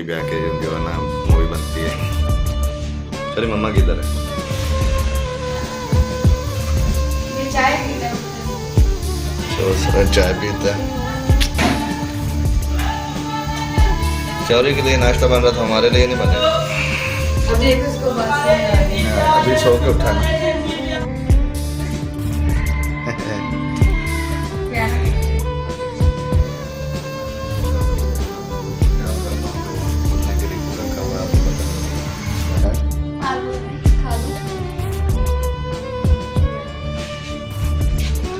ब्याह के जो है ना मूवी बनती है। चलिए मम्मा किधर है? चाय पीता तो सर चाय पीता है। चौरी के लिए नाश्ता बन रहा था, हमारे लिए नहीं बनेगा। अभी उसको अभी सो के उठा ना।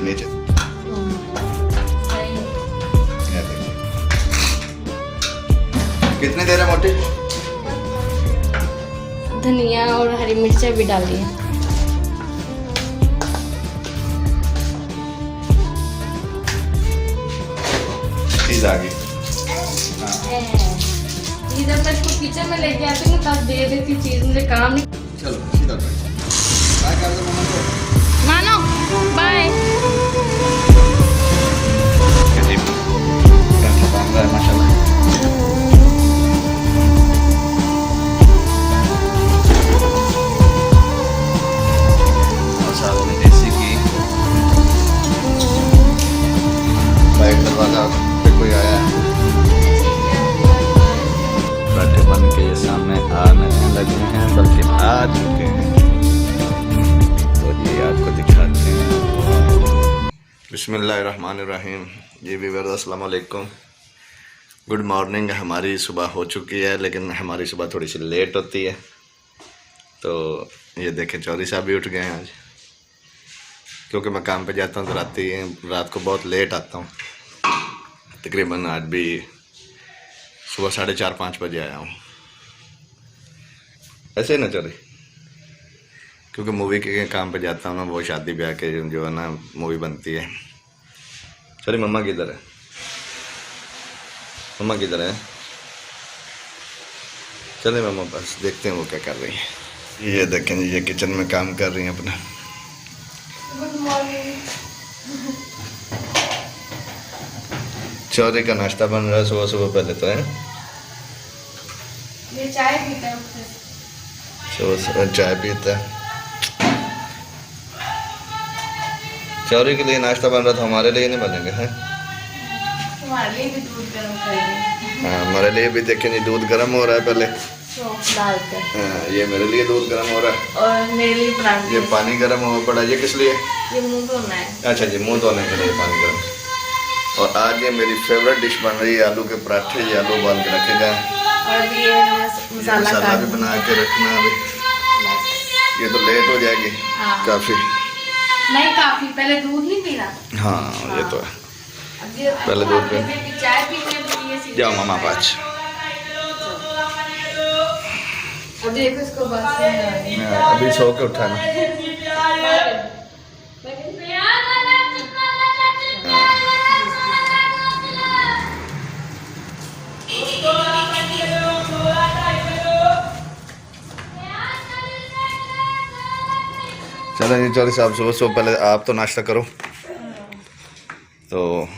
नीचे कितनी देर है मोटी? धनिया और हरी मिर्चा भी डाली है। चीज आ गई। इधर मैं इसको किचन में लेके आती हूँ तब दे देती चीज, मुझे काम नहीं। चलो सीधा बाय कर दो मम्मा को। मानो बाय। माशाल्लाह दरवाजा पे कोई आया है, बैठे बन के ये सामने आने लगे हैं, बल्कि आ चुके हैं। तो ये आपको दिखाते हैं। बिस्मिल्लाहिर्रहमानिर्रहीम। जी व्यूअर्स अस्सलाम वालेकुम, गुड मॉर्निंग। हमारी सुबह हो चुकी है, लेकिन हमारी सुबह थोड़ी सी लेट होती है। तो ये देखें चौधरी साहब भी उठ गए हैं आज, क्योंकि मैं काम पे जाता हूँ तो रात को बहुत लेट आता हूँ। तकरीबन आज भी सुबह 4:30-5 बजे आया हूँ। ऐसे ही ना चले, क्योंकि मूवी के काम पे जाता हूँ ना, वो शादी ब्याह के जो है ना मूवी बनती है। चलिए मम्मा किधर है? मम्मा किधर है? चलिए मम्मा बस देखते हैं वो क्या कर रही है। ये देखें जी, ये किचन में काम कर रही हैं अपना। Good morning. चौधरी का नाश्ता बन रहा है सुबह सुबह। पहले तो है ये चाय पीता है, सुबह सुबह चाय पीता है। चौधरी के लिए नाश्ता बन रहा था, हमारे लिए नहीं बनेगा है। तुम्हारे लिए भी दूध गर्म कर दें। हाँ हमारे लिए भी देखें जी, दूध गर्म हो रहा है पहले। डालकर हाँ ये मेरे लिए दूध गर्म हो रहा है, और मेरे लिए पराठे। ये पानी गर्म हो पड़ा। ये किस लिए? ये मुंह धोना है। अच्छा जी, मुंह धोने के लिए पानी गर्म। और आज ये मेरी फेवरेट डिश बन रही है, आलू के पराठे। ये आलू उबाल के रखे गए, और ये मसाला भी बना के रखना। अभी ये तो लेट हो जाएगी काफ़ी। नहीं काफी, पहले दूध नहीं पीना। हाँ ये तो है, पहले दूध पे चाय पीने। जाओ मामा पास। अब देखो इसको बस अभी सो के उठा ना। चलो जी चौधरी साहब, सुबह सुबह पहले आप तो नाश्ता करो। तो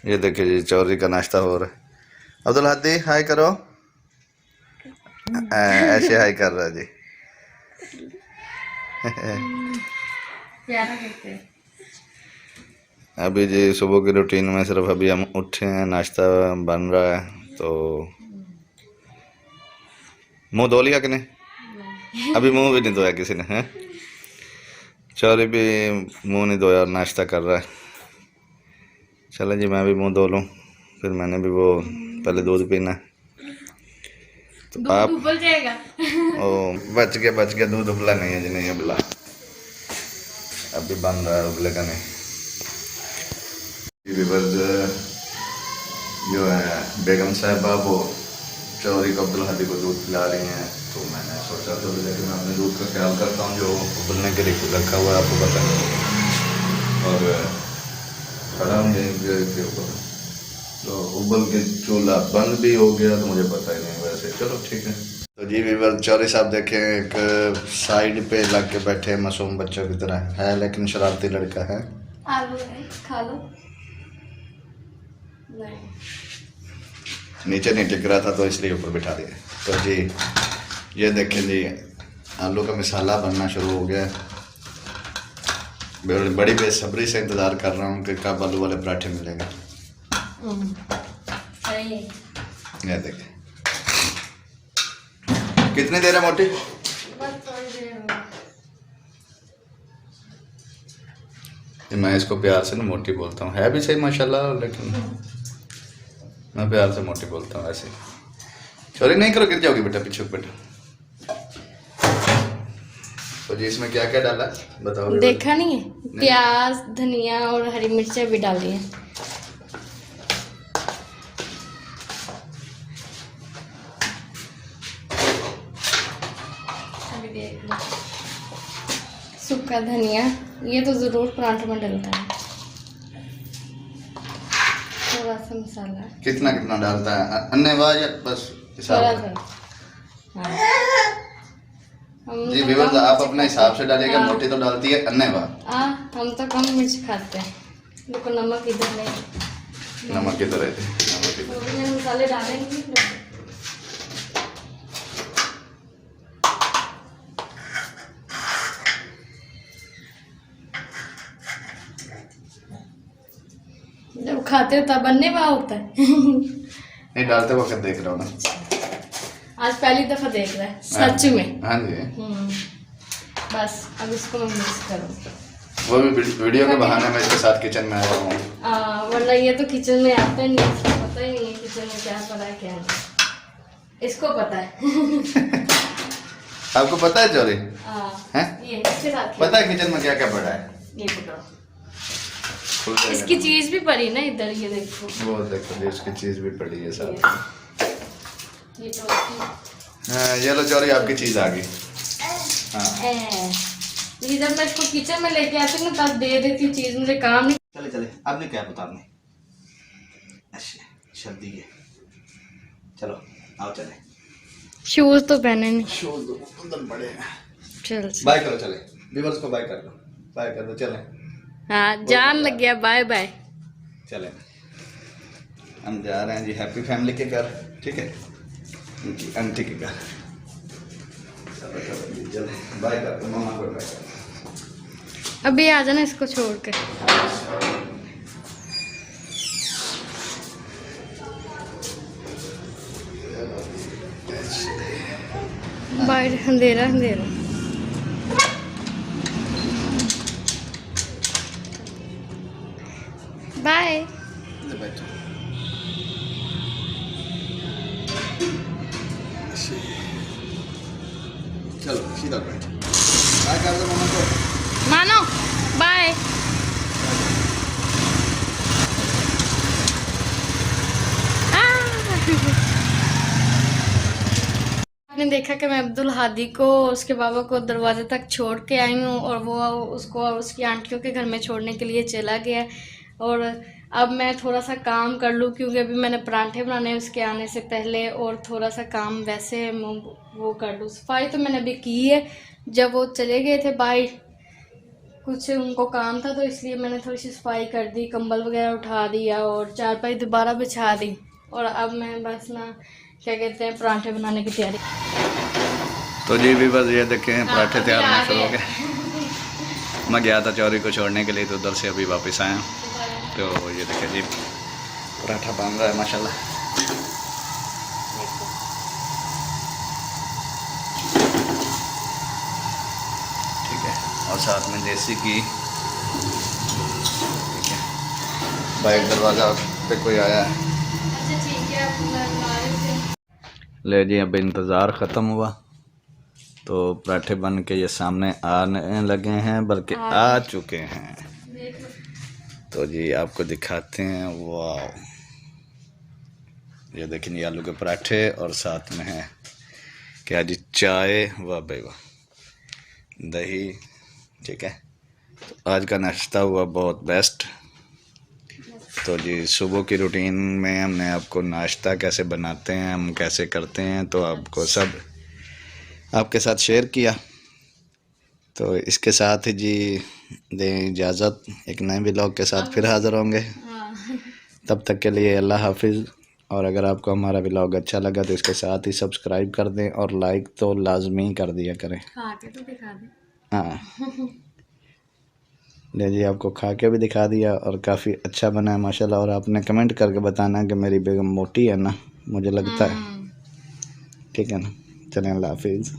ये देखिए जी, चौधरी का नाश्ता हो रहा है। अब्दुल हदी हाय करो। ऐसे हाय कर रहा है जी। प्यारा करते हैं। अभी जी सुबह की रूटीन में सिर्फ अभी हम उठे हैं, नाश्ता बन रहा है। तो मुंह धो लिया कि नहीं? अभी मुंह भी नहीं धोया किसी ने है। चौधरी भी मुंह नहीं धोया और नाश्ता कर रहा है। चलो जी मैं भी मुंह धो लूँ, फिर मैंने भी वो पहले दूध पीना है। तो आप उबल जाएगा। ओ बच गया दूध उबला नहीं है जी, नहीं उबला, अभी बन रहा है, उबलेगा नहीं। जो है बेगम साहबा वो चौधरी को अब्दुल हदी को दूध पिला रही हैं। तो मैंने सोचा तो कि मैं अपने दूध का ख्याल करता हूँ, जो उबलने के लिए रखा हुआ है आपको पता नहीं। और खड़ा हूँ के ऊपर, तो उबल के चूल्हा बंद भी हो गया, तो मुझे पता ही नहीं वैसे। चलो ठीक है। तो जी वीवर चौधरी साहब देखें, एक साइड पे लग के बैठे मासूम बच्चों की तरह है, लेकिन शरारती लड़का है। आलू है, खा लो। नहीं नीचे नहीं टिक रहा था तो इसलिए ऊपर बिठा दिया। तो जी ये देखें जी, आलू का मसाला बनना शुरू हो गया है। बड़ी बेसब्री से इंतज़ार कर रहा हूँ कि कब आलू वाले पराठे मिलेंगे। सही है। ये देखें कितनी देर है मोटी। बस थोड़ी देर में। मैं इसको प्यार से ना मोटी बोलता हूँ, है भी सही माशाल्लाह, लेकिन मैं प्यार से मोटी बोलता हूँ ऐसे। चोरी नहीं करो, गिर जाओगी बेटा, पीछे बेटा। तो जी इसमें क्या क्या डाला बताओ। देखा नहीं है? प्याज, धनिया और हरी मिर्चें भी डाली है। अभी देख लो। सूखा धनिया, ये तो जरूर पराठे में डलता है। थोड़ा सा मसाला, कितना कितना डालता है अन्य बार या बस हिसाब थोड़ा से? सा। हाँ। हम जी तो विवल कम आप मिर्च अपने हिसाब से डालिएगा, हाँ। मोटी तो डालती है अन्य बार। हम तो कम मिर्च खाते हैं। देखो नमक इधर नहीं, नमक की तरह थे, नमक की तो तरह। भी मैंने मसाले डाले नहीं। जब खाते हो तब बनने वाला होता है। नहीं डालते वक्त देख रहा हूँ ना। आज पहली दफा देख रहा है सच में। हाँ जी बस अब इसको मैं मिक्स करूँ, वो भी वीडियो के बहाने में इसके साथ किचन में आया हूँ। वरना ये तो किचन में आता ही नहीं, इसको पता ही नहीं है किचन में क्या पड़ा है क्या नहीं। इसको पता है। आपको पता है चोरी हैं? ये इसके साथ पता है किचन में क्या क्या पड़ा है? ये पकड़ो, खुल जाएगा इसकी ना। चीज भी पड़ी ना इधर, ये देखो। वो देखो जी इसकी चीज भी पड़ी है साथ। ये तो हाँ ये लो चोरी आपकी चीज आ गई। हाँ ये जब मैं इसको किचन में लेके आती हूँ तब दे देती चीज, मुझे काम नहीं। चले चले, आपने क्या उतारने? अच्छा सर्दी है, चलो आओ चले। शूज तो पहने नहीं। शूज अंदर पड़े हैं। चल बाय करो, चले व्यूअर्स को बाय कर दो, बाय कर दो, चले। हाँ जान लग गया, बाय बाय। चले हम जा रहे हैं जी हैप्पी फैमिली के घर, ठीक है, उनकी आंटी के घर। चलो चलो जी चले, बाय कर दो मामा को, बाय कर दो। अभी आ जाना इसको छोड़ के। बाहर अंधेरा अंधेरा। बाय। ले बैठो। चलो सीधा बैठो, बाय कर दो मामा को। मानो बाय। आपने देखा कि मैं अब्दुल हादी को उसके बाबा को दरवाजे तक छोड़ के आई हूँ और वो उसको उसकी आंटियों के घर में छोड़ने के लिए चला गया। और अब मैं थोड़ा सा काम कर लूँ क्योंकि अभी मैंने पराठे बनाने हैं उसके आने से पहले, और थोड़ा सा काम वैसे वो कर लूँ। सफाई तो मैंने अभी की है, जब वो चले गए थे बाहर कुछ उनको काम था तो इसलिए मैंने थोड़ी सी सफाई कर दी, कंबल वगैरह उठा दिया और चारपाई दोबारा बिछा दी। और अब मैं बस ना क्या कहते हैं पराठे बनाने की तैयारी। तो जी भी बस ये देखें पराठे तैयार होने शुरू हो गए। मैं गया था चौरी को छोड़ने के लिए, तो उधर से अभी वापस आया। तो ये देखें जी पराठा बन रहा है माशाल्लाह। ठीक है, और साथ में देसी घी। ठीक है, बाइक दरवाज़ा पे कोई आया है। अच्छा ठीक है, अब मैं बना रही हूँ। ले जी अब इंतज़ार ख़त्म हुआ तो पराठे बन के ये सामने आने लगे हैं, बल्कि आ चुके हैं। देख लो। तो जी आपको दिखाते हैं, वाह ये देखिए आलू के पराठे और साथ में है क्या जी चाय, वाह भाई वाह, दही। ठीक है, तो आज का नाश्ता हुआ बहुत बेस्ट। तो जी सुबह की रूटीन में हमने आपको नाश्ता कैसे बनाते हैं, हम कैसे करते हैं, तो आपको सब आपके साथ शेयर किया। तो इसके साथ ही जी दें इजाज़त, एक नए व्लॉग के साथ फिर हाज़िर होंगे। हाँ। तब तक के लिए अल्लाह हाफिज़, और अगर आपको हमारा व्लॉग अच्छा लगा तो इसके साथ ही सब्सक्राइब कर दें और लाइक तो लाजमी कर दिया करें। खा के तो दिखा दे। हाँ ले जी, आपको खा के भी दिखा दिया और काफ़ी अच्छा बना है माशाल्लाह। और आपने कमेंट करके बताना कि मेरी बेगम मोटी है ना, मुझे लगता है। ठीक है ना, चलें, अल्लाह हाफिज़।